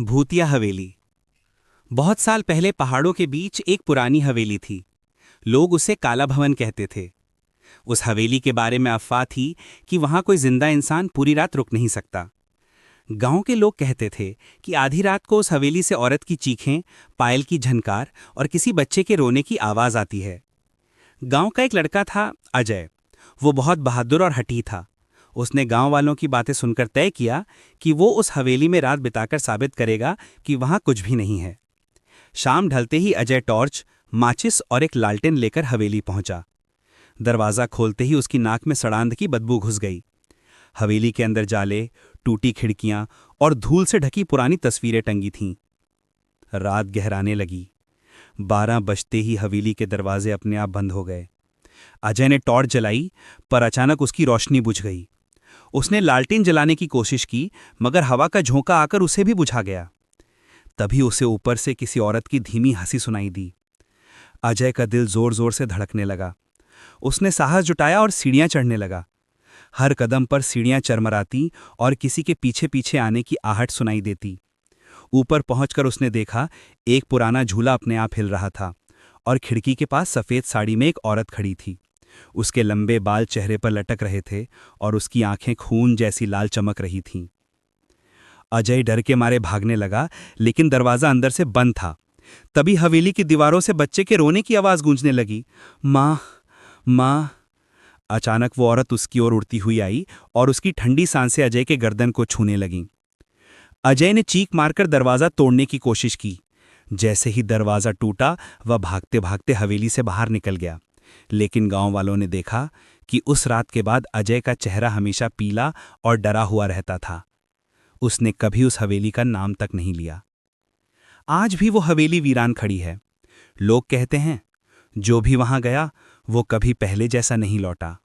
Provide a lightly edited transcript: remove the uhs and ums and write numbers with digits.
भूतिया हवेली। बहुत साल पहले पहाड़ों के बीच एक पुरानी हवेली थी। लोग उसे काला भवन कहते थे। उस हवेली के बारे में अफवाह थी कि वहां कोई जिंदा इंसान पूरी रात रुक नहीं सकता। गांव के लोग कहते थे कि आधी रात को उस हवेली से औरत की चीखें, पायल की झनकार और किसी बच्चे के रोने की आवाज आती है। गांव का एक लड़का था, अजय। वो बहुत बहादुर और हठी था। उसने गांव वालों की बातें सुनकर तय किया कि वो उस हवेली में रात बिताकर साबित करेगा कि वहां कुछ भी नहीं है। शाम ढलते ही अजय टॉर्च, माचिस और एक लालटेन लेकर हवेली पहुंचा। दरवाजा खोलते ही उसकी नाक में सड़ांध की बदबू घुस गई। हवेली के अंदर जाले, टूटी खिड़कियां और धूल से ढकी पुरानी तस्वीरें टंगी थीं। रात गहराने लगी। 12 बजते ही हवेली के दरवाजे अपने आप बंद हो गए। अजय ने टॉर्च जलाई, पर अचानक उसकी रोशनी बुझ गई। उसने लालटेन जलाने की कोशिश की, मगर हवा का झोंका आकर उसे भी बुझा गया। तभी उसे ऊपर से किसी औरत की धीमी हंसी सुनाई दी। अजय का दिल जोर जोर से धड़कने लगा। उसने साहस जुटाया और सीढ़ियां चढ़ने लगा। हर कदम पर सीढ़ियां चरमराती और किसी के पीछे पीछे आने की आहट सुनाई देती। ऊपर पहुंचकर उसने देखा, एक पुराना झूला अपने आप हिल रहा था और खिड़की के पास सफेद साड़ी में एक औरत खड़ी थी। उसके लंबे बाल चेहरे पर लटक रहे थे और उसकी आंखें खून जैसी लाल चमक रही थीं। अजय डर के मारे भागने लगा, लेकिन दरवाजा अंदर से बंद था। तभी हवेली की दीवारों से बच्चे के रोने की आवाज गूंजने लगी, माँ, माँ। अचानक वो औरत उसकी ओर उड़ती हुई आई और उसकी ठंडी सांसें अजय के गर्दन को छूने लगीं। अजय ने चीख मारकर दरवाजा तोड़ने की कोशिश की। जैसे ही दरवाजा टूटा, वह भागते भागते हवेली से बाहर निकल गया। लेकिन गांव वालों ने देखा कि उस रात के बाद अजय का चेहरा हमेशा पीला और डरा हुआ रहता था। उसने कभी उस हवेली का नाम तक नहीं लिया। आज भी वो हवेली वीरान खड़ी है। लोग कहते हैं, जो भी वहां गया वो कभी पहले जैसा नहीं लौटा।